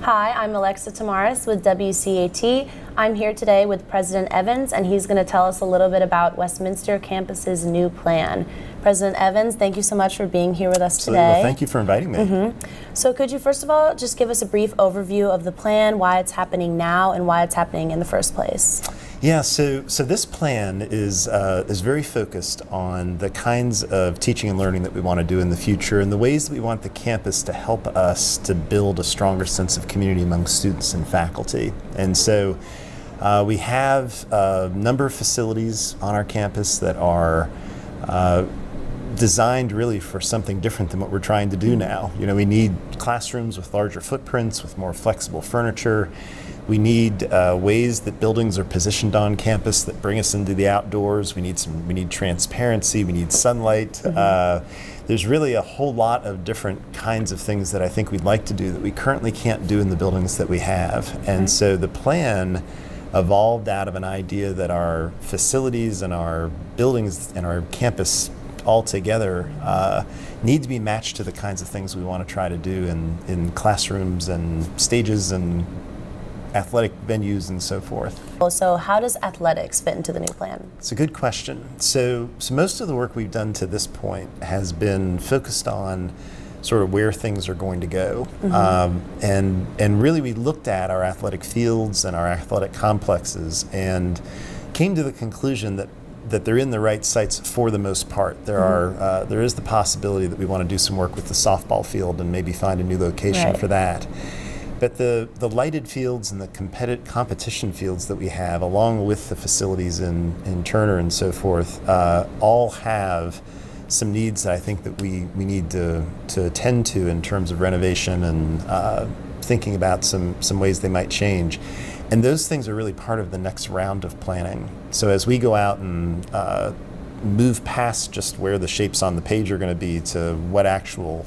Hi, I'm Alexa Tomaras with WCAT. I'm here today with President Evans, and he's going to tell us a little bit about Westminster campus's new plan. President Evans, thank you so much for being here with us Absolutely. today. Well, thank you for inviting me. So could you first of all just give us a brief overview of the plan, why it's happening now, and why it's happening in the first place? Yeah, so this plan is very focused on the kinds of teaching and learning that we want to do in the future and the ways that we want the campus to help us to build a stronger sense of community among students and faculty. And so we have a number of facilities on our campus that are designed really for something different than what we're trying to do now. You know, we need classrooms with larger footprints, with more flexible furniture. We need ways that buildings are positioned on campus that bring us into the outdoors. We need transparency. We need sunlight. There's really a whole lot of different kinds of things that I think we'd like to do that we currently can't do in the buildings that we have. And so the plan evolved out of an idea that our facilities and our buildings and our campus altogether need to be matched to the kinds of things we want to try to do in classrooms and stages and athletic venues and so forth. So how does athletics fit into the new plan? It's a good question. So most of the work we've done to this point has been focused on sort of where things are going to go. And really we looked at our athletic fields and our athletic complexes and came to the conclusion that they're in the right sites for the most part. There is the possibility that we want to do some work with the softball field and maybe find a new location for that. But the lighted fields and the competition fields that we have, along with the facilities in Turner and so forth, all have some needs that I think that we need to attend to in terms of renovation and thinking about some ways they might change. And those things are really part of the next round of planning. So as we go out and move past just where the shapes on the page are going to be to what actual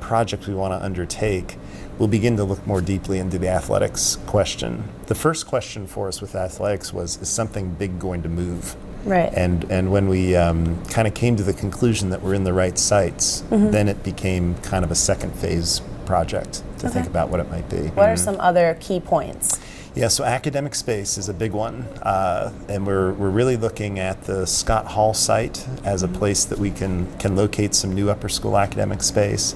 project we want to undertake, we'll begin to look more deeply into the athletics question. The first question for us with athletics was, is something big going to move? Right. And when we kind of came to the conclusion that we're in the right sites, then it became kind of a second phase project to think about what it might be. What are some other key points? Yeah, so academic space is a big one, and we're really looking at the Scott Hall site as a place that we can locate some new upper school academic space.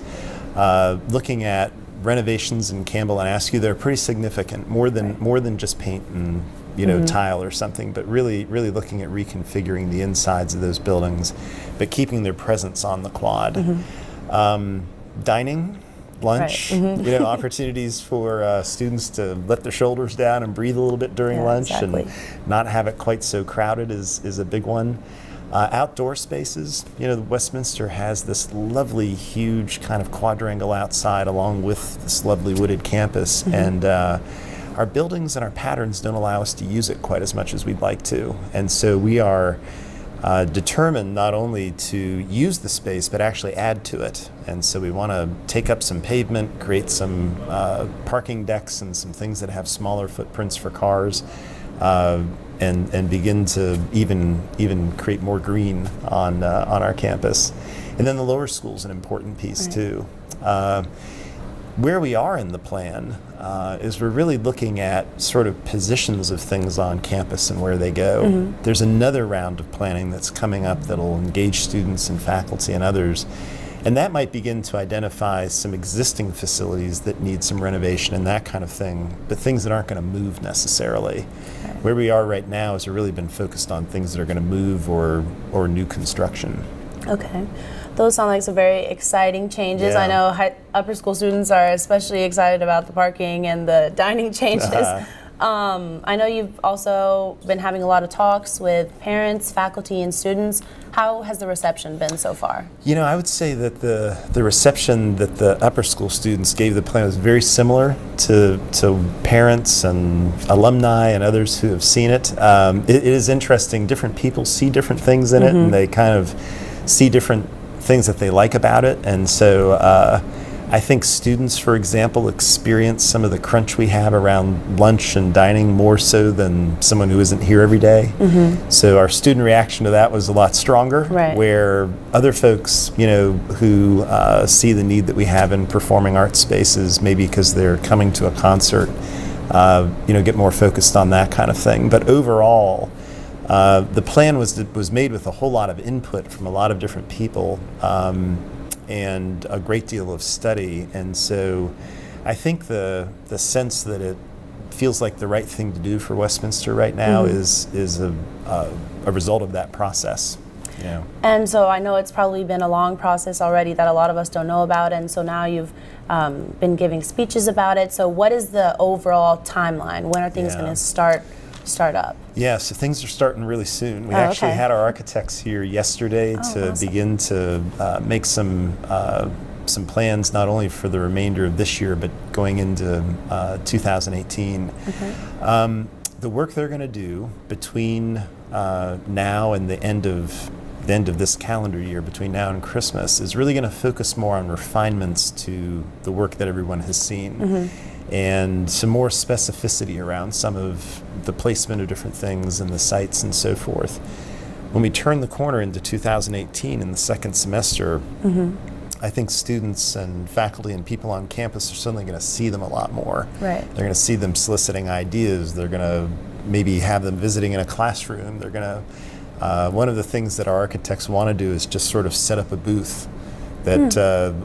Looking at renovations in Campbell and Askew, they're pretty significant, more than just paint and tile or something, but really looking at reconfiguring the insides of those buildings, but keeping their presence on the quad. Dining, lunch, opportunities for students to let their shoulders down and breathe a little bit during lunch and not have it quite so crowded is a big one. Outdoor spaces, Westminster has this lovely, huge kind of quadrangle outside along with this lovely wooded campus, and our buildings and our patterns don't allow us to use it quite as much as we'd like to. And so we are determined not only to use the space, but actually add to it. And so we want to take up some pavement, create some parking decks and some things that have smaller footprints for cars, and begin to even create more green on our campus. And then the lower school is an important piece too. Where we are in the plan is we're really looking at sort of positions of things on campus and where they go. There's another round of planning that's coming up that'll engage students and faculty and others. And that might begin to identify some existing facilities that need some renovation and that kind of thing, but things that aren't going to move necessarily. Where we are right now is we've really been focused on things that are going to move or new construction. Okay. Those sound like some very exciting changes. I know upper school students are especially excited about the parking and the dining changes. I know you've also been having a lot of talks with parents, faculty, and students. How has the reception been so far? I would say that the reception that the upper school students gave the plan was very similar to parents and alumni and others who have seen it. It is interesting. Different people see different things in it, and they kind of see different things that they like about it. And so I think students, for example, experience some of the crunch we have around lunch and dining more so than someone who isn't here every day. So our student reaction to that was a lot stronger, where other folks, who see the need that we have in performing arts spaces, maybe because they're coming to a concert, get more focused on that kind of thing. But overall, the plan was made with a whole lot of input from a lot of different people. And a great deal of study, and so I think the sense that it feels like the right thing to do for Westminster right now is a result of that process. And so I know it's probably been a long process already that a lot of us don't know about, and so now you've been giving speeches about it. So what is the overall timeline? When are things going to start up? Yeah, so things are starting really soon. We actually had our architects here yesterday to begin to make some plans, not only for the remainder of this year, but going into 2018. The work they're going to do between now and the end of this calendar year, between now and Christmas, is really going to focus more on refinements to the work that everyone has seen. And some more specificity around some of the placement of different things and the sites and so forth. When we turn the corner into 2018 in the second semester, I think students and faculty and people on campus are suddenly going to see them a lot more. They're going to see them soliciting ideas. They're going to maybe have them visiting in a classroom. They're going to, one of the things that our architects want to do is just sort of set up a booth that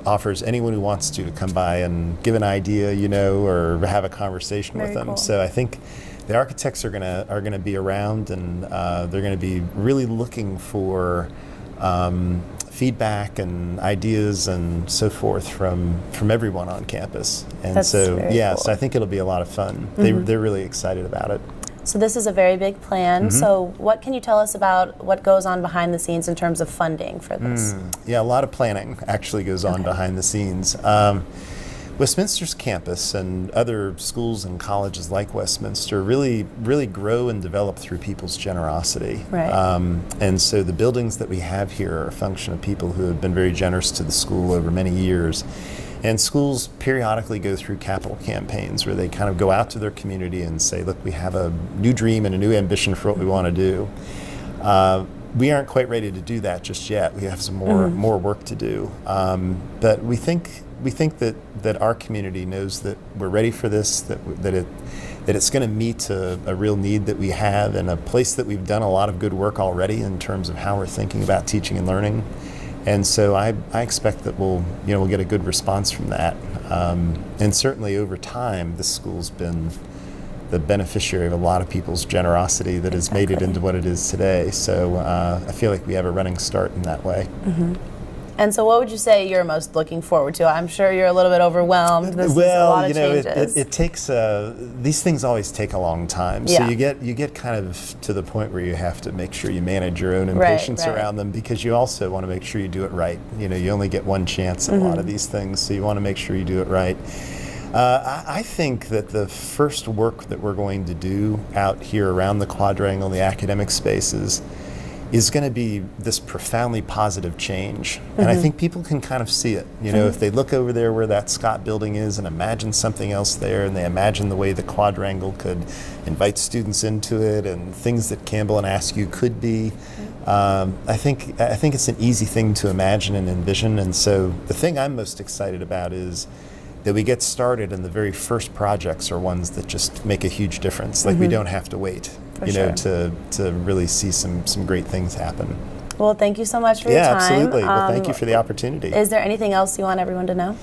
offers anyone who wants to come by and give an idea, or have a conversation with them. Cool. So I think the architects are gonna be around, and they're gonna be really looking for feedback and ideas and so forth from everyone on campus. And That's so cool. So I think it'll be a lot of fun. They're really excited about it. So this is a very big plan. So what can you tell us about what goes on behind the scenes in terms of funding for this? Yeah, a lot of planning actually goes on behind the scenes. Westminster's campus and other schools and colleges like Westminster really grow and develop through people's generosity. And so the buildings that we have here are a function of people who have been very generous to the school over many years. And schools periodically go through capital campaigns where they kind of go out to their community and say, look, we have a new dream and a new ambition for what we want to do. We aren't quite ready to do that just yet. We have some more work to do. But we think that our community knows that we're ready for this, that it's going to meet a real need that we have, and a place that we've done a lot of good work already in terms of how we're thinking about teaching and learning. And so I expect that we'll get a good response from that. And certainly over time, this school's been the beneficiary of a lot of people's generosity that has made it into what it is today. So I feel like we have a running start in that way. And so what would you say you're most looking forward to? I'm sure you're a little bit overwhelmed. This is a lot of changes. It takes, these things always take a long time. So you get kind of to the point where you have to make sure you manage your own impatience around them, because you also want to make sure you do it right. You only get one chance at a lot of these things, so you want to make sure you do it right. I think that the first work that we're going to do out here around the quadrangle, the academic spaces, is going to be this profoundly positive change. And I think people can kind of see it. If they look over there where that Scott building is and imagine something else there, and they imagine the way the quadrangle could invite students into it and things that Campbell and Askew could be, I think it's an easy thing to imagine and envision. And so the thing I'm most excited about is that we get started, and the very first projects are ones that just make a huge difference. Like we don't have to wait, to really see some great things happen. Well, thank you so much for your time. Yeah, absolutely. Well, thank you for the opportunity. Is there anything else you want everyone to know?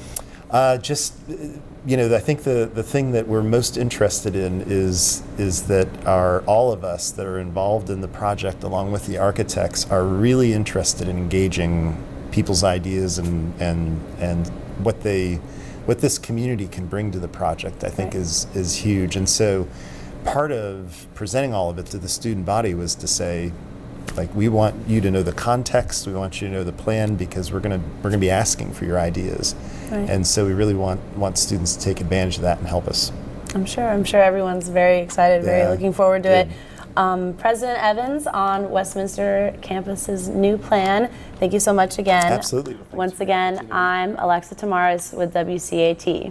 I think the thing that we're most interested in is that all of us that are involved in the project, along with the architects, are really interested in engaging people's ideas and what this community can bring to the project. I think is huge. And so part of presenting all of it to the student body was to say, like, we want you to know the context, we want you to know the plan, because we're gonna be asking for your ideas. And so we really want students to take advantage of that and help us. I'm sure everyone's very excited, very looking forward to it. President Evans on Westminster campus's new plan. Thank you so much again. Absolutely. Once again, I'm Alexa Tomaras with WCAT.